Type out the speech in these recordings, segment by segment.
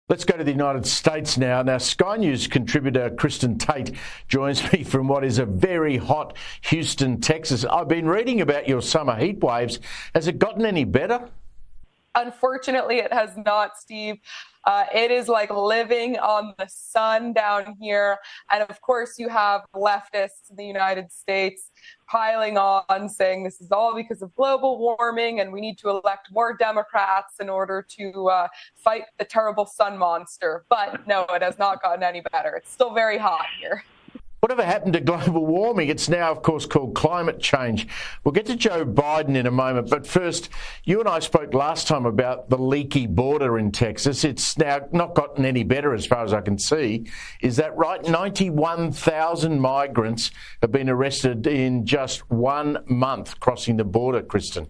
Let's go to the United States now. Now, Sky News contributor Kristin Tate joins me from what is a very hot Houston, Texas. I've been reading about your summer heat waves. Has it gotten any better? Unfortunately, it has not, Steve. It is like living on the sun down here. And of course, you have leftists in the United States piling on, saying this is all because of global warming and we need to elect more Democrats in order to fight the terrible sun monster. But no, it has not gotten any better. It's still very hot here. Whatever happened to global warming? It's now, of course, called climate change. We'll get to Joe Biden in a moment. But first, you and I spoke last time about the leaky border in Texas. It's now not gotten any better as far as I can see. Is that right? 91,000 migrants have been arrested in just 1 month crossing the border, Kristin.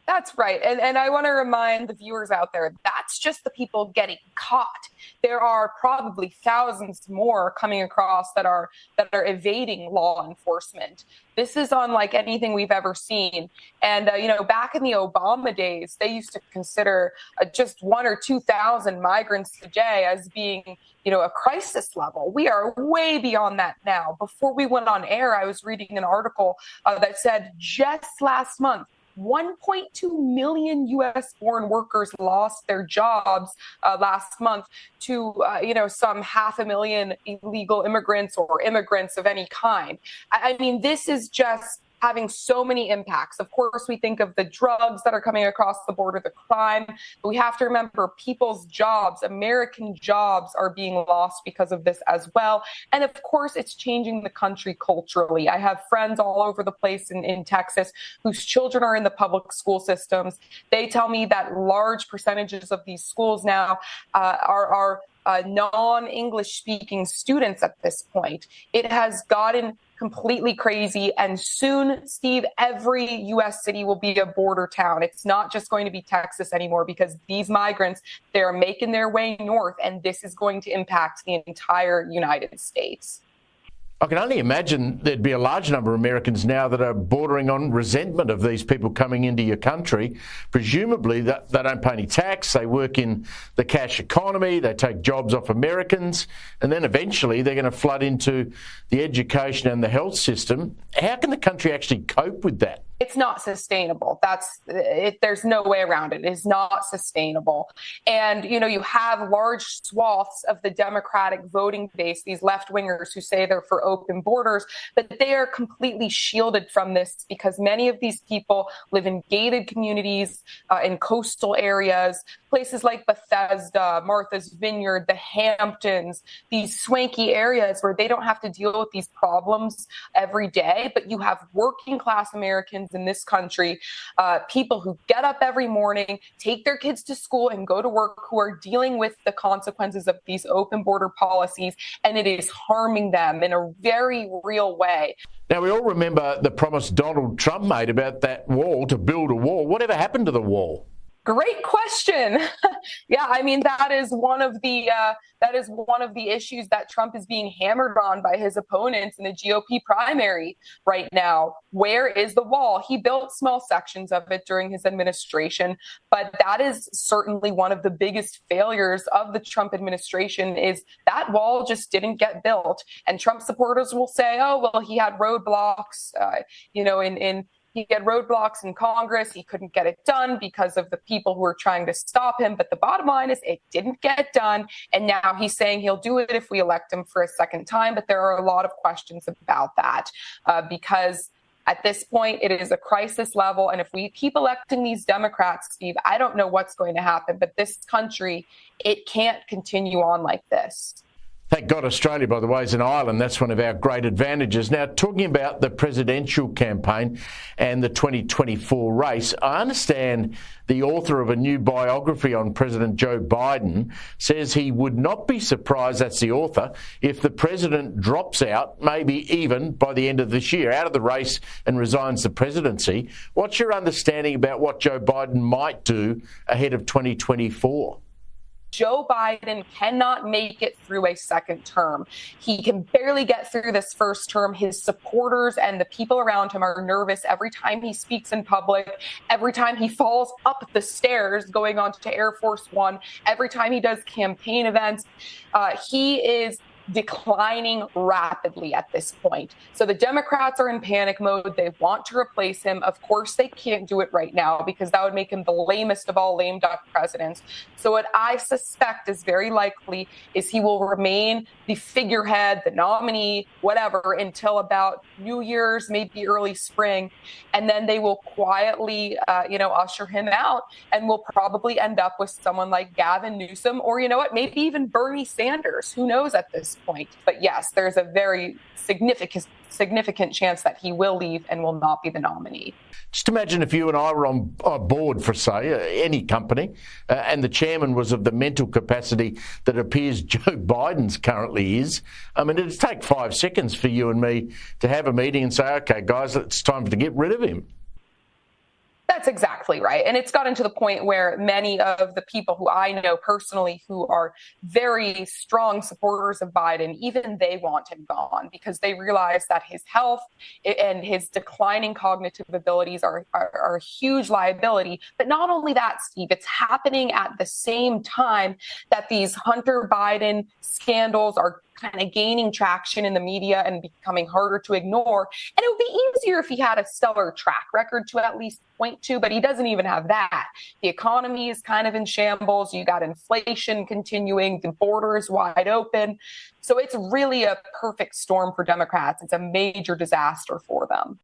That's right. And I want to remind the viewers out there, that's just the people getting caught. There are probably thousands more coming across that are evading law enforcement. This is unlike anything we've ever seen. And, back in the Obama days, they used to consider just 1,000 or 2,000 migrants a day as being, a crisis level. We are way beyond that now. Before we went on air, I was reading an article that said just last month, 1.2 million U.S.-born workers lost their jobs last month to, some 500,000 illegal immigrants or immigrants of any kind. I mean, this is just having so many impacts. Of course, we think of the drugs that are coming across the border, the crime, but we have to remember people's jobs, American jobs are being lost because of this as well. And of course, it's changing the country culturally. I have friends all over the place in Texas whose children are in the public school systems. They tell me that large percentages of these schools now are non-English speaking students at this point. It has gotten completely crazy. And soon, Steve, every U.S. city will be a border town. It's not just going to be Texas anymore because these migrants, they're making their way north, and this is going to impact the entire United States. I can only imagine there'd be a large number of Americans now that are bordering on resentment of these people coming into your country. Presumably that they don't pay any tax, they work in the cash economy, they take jobs off Americans, and then eventually they're going to flood into the education and the health system. How can the country actually cope with that? It's not sustainable. There's no way around it. It is not sustainable. And, you have large swaths of the Democratic voting base, these left-wingers who say they're for open borders, but they are completely shielded from this because many of these people live in gated communities, in coastal areas, places like Bethesda, Martha's Vineyard, the Hamptons, these swanky areas where they don't have to deal with these problems every day. But you have working class Americans in this country, people who get up every morning, take their kids to school and go to work, who are dealing with the consequences of these open border policies. And it is harming them in a very real way. Now, we all remember the promise Donald Trump made about that wall, to build a wall. Whatever happened to the wall? Great question. Yeah, I mean, that is one of the issues that Trump is being hammered on by his opponents in the GOP primary right now. Where is the wall? He built small sections of it during his administration, but that is certainly one of the biggest failures of the Trump administration is that wall just didn't get built. And Trump supporters will say, oh, well, he had roadblocks, He had roadblocks in Congress. He couldn't get it done because of the people who were trying to stop him. But the bottom line is it didn't get done. And now he's saying he'll do it if we elect him for a second time. But there are a lot of questions about that because at this point, it is a crisis level. And if we keep electing these Democrats, Steve, I don't know what's going to happen. But this country, it can't continue on like this. Thank God Australia, by the way, is an island. That's one of our great advantages. Now, talking about the presidential campaign and the 2024 race, I understand the author of a new biography on President Joe Biden says he would not be surprised, that's the author, if the president drops out, maybe even by the end of this year, out of the race and resigns the presidency. What's your understanding about what Joe Biden might do ahead of 2024? Joe Biden cannot make it through a second term. He can barely get through this first term. His supporters and the people around him are nervous every time he speaks in public, every time he falls up the stairs going on to Air Force One, every time he does campaign events. He is declining rapidly at this point. So the Democrats are in panic mode. They want to replace him. Of course, they can't do it right now because that would make him the lamest of all lame duck presidents. So what I suspect is very likely is he will remain the figurehead, the nominee, whatever, until about New Year's, maybe early spring. And then they will quietly, usher him out, and we'll probably end up with someone like Gavin Newsom, or maybe even Bernie Sanders. Who knows at this point? But yes, there's a very significant chance that he will leave and will not be the nominee. Just imagine if you and I were on a board for, say, any company, and the chairman was of the mental capacity that it appears Joe Biden's currently is. I mean, it'd take 5 seconds for you and me to have a meeting and say, OK, guys, it's time to get rid of him. That's exactly right. And it's gotten to the point where many of the people who I know personally who are very strong supporters of Biden, even they want him gone because they realize that his health and his declining cognitive abilities are a huge liability. But not only that, Steve, it's happening at the same time that these Hunter Biden scandals are kind of gaining traction in the media and becoming harder to ignore. And it would be easier if he had a stellar track record to at least point to, but he doesn't even have that. The economy is kind of in shambles. You got inflation continuing. The border is wide open. So it's really a perfect storm for Democrats. It's a major disaster for them.